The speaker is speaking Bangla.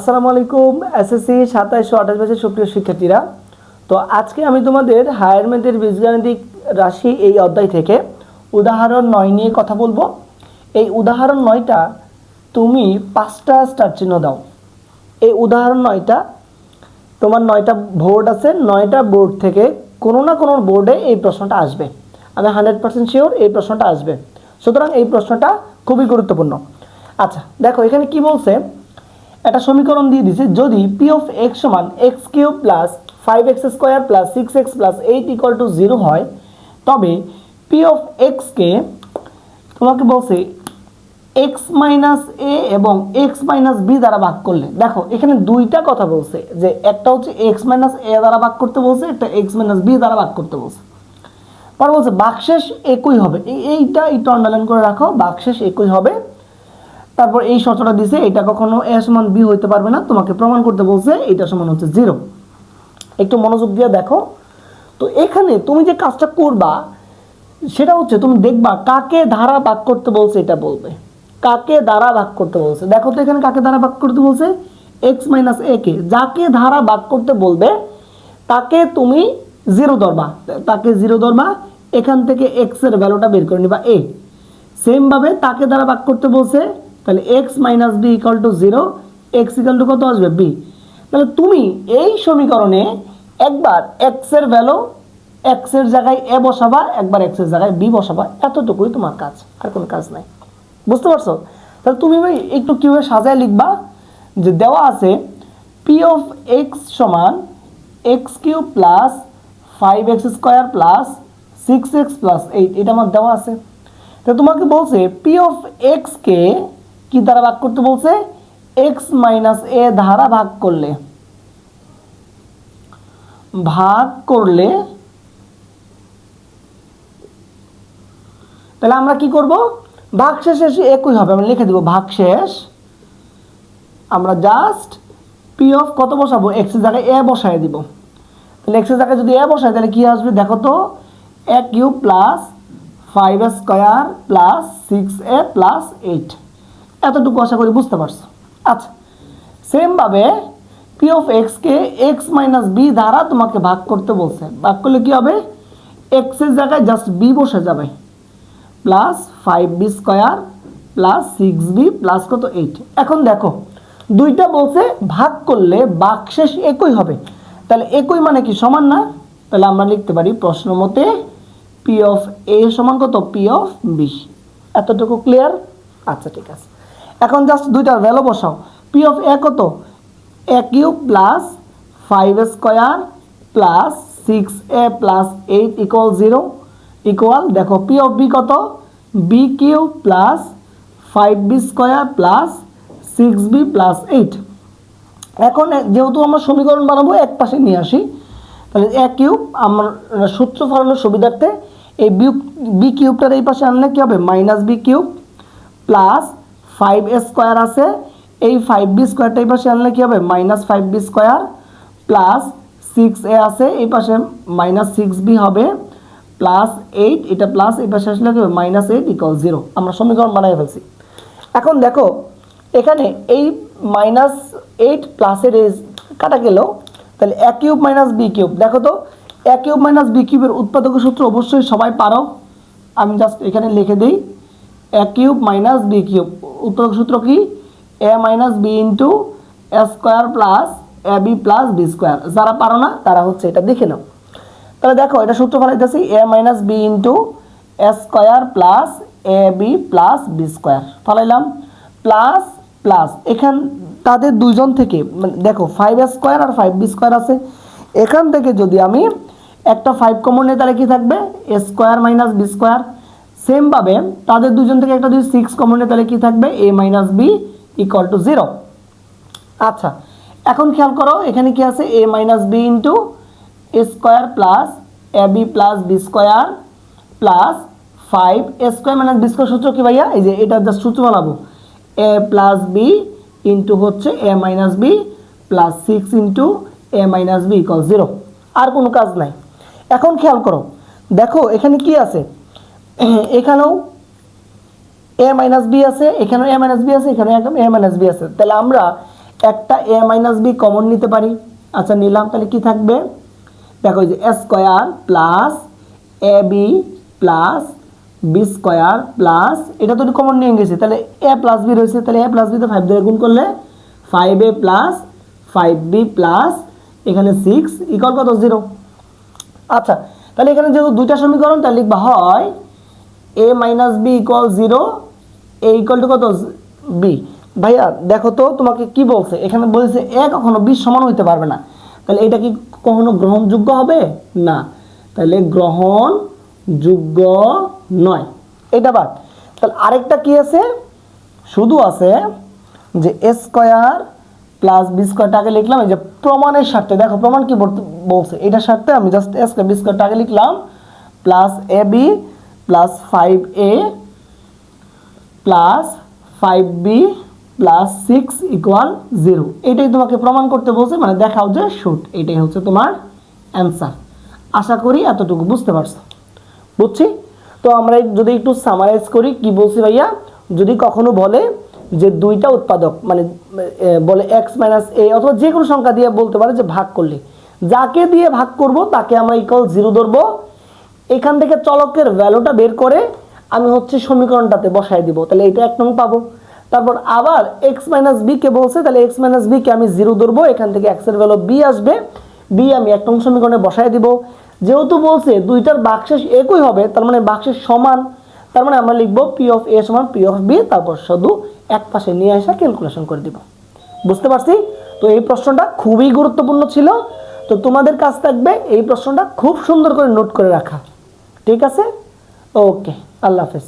আসসালামু আলাইকুম এসএসসি 2728 ব্যাচের সুপ্রিয় শিক্ষার্থীরা। তো আজকে আমি তোমাদের হায়ার ম্যাথের বীজগাণিতিক রাশি এই অধ্যায় থেকে উদাহরণ 9 নিয়ে কথা বলবো। এই উদাহরণ 9টা তুমি 5টা স্টার চিহ্ন দাও। এই উদাহরণ 9টা তোমার 9টা বোর্ড আছে, 9টা বোর্ড থেকে কোনো না কোনো বোর্ডে এই প্রশ্নটা আসবে। আমি 100% শিওর এই প্রশ্নটা আসবে। সুতরাং এই প্রশ্নটা খুবই গুরুত্বপূর্ণ। আচ্ছা দেখো এখানে কি বলছে, একটা সমীকরণ দিয়ে দিছে, যদি পি অফ এক্স সমান x cube plus 5x square plus 6x plus 8 equal to 0 হয়, তবে পি অফ এক্সকে তোমাকে বলছে এক্স মাইনাস এ এবং এক্স মাইনাস বি দ্বারা ভাগ করলে। দেখো এখানে দুইটা কথা বলছে, যে একটা হচ্ছে এক্স মাইনাস এ দ্বারা ভাগ করতে বলছে, একটা এক্স মাইনাস বি দ্বারা ভাগ করতে বলছে। পরে বলছে ভাগশেষ একই হবে। এইটা আন্ডারলাইন করে রাখো, ভাগশেষ একই হবে। তারপর এই শর্তটা দিছে, এটা কখনো এ সমান বি হইতে পারবে না, তোমাকে প্রমাণ করতে বলছে এটা সমান হচ্ছে 0। একটু মনোযোগ দিয়ে দেখো। তো এখানে তুমি যে কাজটা করবা সেটা হচ্ছে তুমি দেখবা কাকে ধারা ভাগ করতে বলছে, এটা বলবে কাকে ধারা ভাগ করতে বলছে। দেখো তো এখানে কাকে ধারা ভাগ করতে বলছে, এক্স মাইনাস এ কে। যাকে ধারা ভাগ করতে বলবে তাকে তুমি 0 ধরবা, এখান থেকে এক্স এর ভ্যালুটা বের করে নিবা এ। সেম ভাবে তাকে দ্বারা ভাগ করতে বলছে, তাহলে x minus b equal to 0, x equal to কত আসবে বি। তাহলে তুমি এই সমীকরণে একবার এক্স এর ভ্যালু এক্স এর জায়গায় এ বসাবা, একবার এক্স এর জায়গায় বি বসাবা, এতটুকুই তোমার কাজ, আর কোনো কাজ নাই। বুঝতে পারছো? তাহলে তুমি একটু কিভাবে সাজায় লিখবা, যে দেওয়া আছে পি অফ এক্স সমান x cube plus 5x square plus 6x plus 8, এটা আমার দেওয়া আছে। তো তোমাকে বলছে পি অফ এক্স কে কি দ্বারা ভাগ করতে বলছে, এক্স মাইনাস এ দ্বারা ভাগ করলে তাহলে আমরা কি করব, ভাগশেষ একই হবে, আমরা লিখে দিব ভাগশেষ। আমরা জাস্ট পি অফ কত বসাবো, এক্স এর জায়গায় এ বসায় দিব। তাহলে এক্স এর জায়গায় যদি এ বসায় তাহলে কি আসবে, দেখো তো a cube plus 5 square plus 6a plus 8, এতটুকু আশা করি বুঝতে পারছো। আচ্ছা সেম ভাবে পি অফ এক্স কে এক্স মাইনাস বি দ্বারা তোমাকে ভাগ করতে বলছে, ভাগ করলে কি হবে, এক্স এর জায়গায় জাস্ট বি বসে যাবে, plus 5b square plus 6b plus কত 8। এখন দেখো দুইটা বলছে ভাগ করলে ভাগশেষ একই হবে, তাহলে একই মানে কি সমান না, তাহলে আমরা লিখতে পারি প্রশ্ন মতে পি অফ এ সমান কত, পি অফ বি। এতটুকু ক্লিয়ার? আচ্ছা ঠিক আছে, এখন জাস্ট দুইটার ভ্যালু বসাও। পি অফ এ কত, a cube plus 5 square plus 6a plus 8 equal 0 equal, দেখো পি অফ বি কত, b cube plus 5b square plus 6b plus 8। এখন যেহেতু আমরা সমীকরণ বানাবো এক পাশে নিয়ে আসি, তাহলে এ কিউব আমার সূত্র ফলানোর সুবিধার্থে এই বি কিউবটার এই পাশে আনলে কি হবে, minus b cube plus 5a square আছে, এই 5b স্কোয়ারটা এই পাশে আনলে কি হবে, minus 5b square plus 6a আছে, এই পাশে মাইনাস 6b হবে প্লাস 8, এটা প্লাস এই পাশে আসলে কি হবে, মাইনাস 8 ইকুয়াল 0। আমরা সমীকরণ বানিয়ে ফেলছি। এখন দেখো এখানে এই মাইনাস 8 প্লাসের কাটা গেল, তাহলে এ কিউব মাইনাস বি কিউব। দেখো তো এ কিউব মাইনাস বি কিউবের উৎপাদকের সূত্র অবশ্যই সবাই পারো, আমি জাস্ট এখানে লিখে দিই এ কিউব মাইনাস বি কিউব। উৎপাদক সূত্র কি, এ minus b into a square plus a b plus b square. যারা পারো না তারা হচ্ছে এটা দেখে নাও। তাহলে দেখো এটা সূত্র ফলাইতেছি a minus b into a square plus a b plus b square ফলাইলাম, প্লাস প্লাস এখান তাদের দুইজন থেকে দেখো 5 স্কোয়ার আর 5b স্কোয়ার আছে, এখান থেকে যদি আমি একটা 5 কমন নিই তাহলে কি থাকবে, a square minus b square. Same ভাবে তাদের দুজন থেকে একটা যদি 6 কমন নিই তাহলে কি থাকবে, a minus b equal to 0। আচ্ছা এখন খেয়াল করো এখানে কি আছে, a minus b into a square plus a b plus b square plus 5 a square minus b square. সূত্র কি ভাইয়া, এই যে এটা জাস্ট সূত্র বানাবো, এ প্লাস বি ইন্টু হচ্ছে এ মাইনাস বি প্লাস 6 ইন্টু এ মাইনাস বি ইকুয়াল 0। আর কোনো কাজ নাই। এখন খেয়াল করো দেখো এখানে কি আছে, এখানেও এ মাইনাস বি আছে, এখানেও এ মাইনাস বি আছে, এখানেও এ মাইনাস বি আছে। তাহলে আমরা একটা এ মাইনাস বি কমন নিতে পারি। আচ্ছা নিলাম, তাহলে কি থাকবে দেখো, যে a square plus a b plus b square plus, এটা তো কমন নিয়ে গেছি, তাহলে এ প্লাস বি রয়েছে, তাহলে এ প্লাস বিতে 5 দিয়ে গুণ করলে 5a প্লাস 5b প্লাস এখানে 6 ইকুয়াল কত 0। আচ্ছা তাহলে এখানে যেহেতু দুইটা সমীকরণ, তাহলে লিখবা হয় a minus b equal 0, a equal to কত বি। ভাইয়া দেখো তো তোমাকে কি বলছে, এখানে বলছে এ কখনো বি সমান হইতে পারবে না, তাহলে এটা কি কখনো গ্রহণযোগ্য হবে না, তাহলে গ্রহণযোগ্য নয়, এটা বাদ। তাহলে আরেকটা কি আছে, শুধু আছে যে এ স্কোয়ার প্লাস বি স্কোয়ারটাকে লিখলাম, এই যে প্রমাণের স্বার্থে, দেখো প্রমাণ কি বলছে, এটার স্বার্থে আমি জাস্ট এ স্কোয়ার বি স্কোয়ারটাকে লিখলাম plus a b plus 5a plus 5b plus 6 equal 0, এটাই তোমাকে প্রমাণ করতে বলছে, মানে দেখাও যে শুট, এটাই হচ্ছে তোমার অ্যান্সার। আশা করি এতটুকু বুঝতে পারছো। বুঝছি। তো আমরা যদি একটু সামারাইজ করি, কি বলছি ভাইয়া, যদি কখনো বলে যে দুইটা উৎপাদক, মানে বলে এক্স মাইনাস এ অথবা যে কোনো সংখ্যা দিয়ে বলতে পারে যে ভাগ করলে, যাকে দিয়ে ভাগ করব তাকে আমরা ইকুয়াল 0 ধরবো, এখান থেকে চলকের ভ্যালুটা বের করে আমি হচ্ছে সমীকরণটাতে বসায় দিব, তাহলে এটা 1 নং পাবো। তারপর আবার এক্স মাইনাস বি কে বলছে, তাহলে এক্স মাইনাস বি কে আমি 0 ধরবো, এখান থেকে এক্স এর ভ্যালু বি আসবে, বি আমি 1 নং সমীকরণে বসায় দিব। যেহেতু বলছে দুইটার ভাগশেষ একই হবে, তার মানে ভাগশেষ সমান, তার মানে আমরা লিখবো পি অফ এ সমান পি অফ বি, তারপর শুধু এক পাশে নিয়ে আসা ক্যালকুলেশন করে দিব। বুঝতে পারছি। তো এই প্রশ্নটা খুবই গুরুত্বপূর্ণ ছিল, তো তোমাদের কাছ থাকবে এই প্রশ্নটা খুব সুন্দর করে নোট করে রাখা। ঠিক আছে, ওকে, আল্লাহ হাফেজ।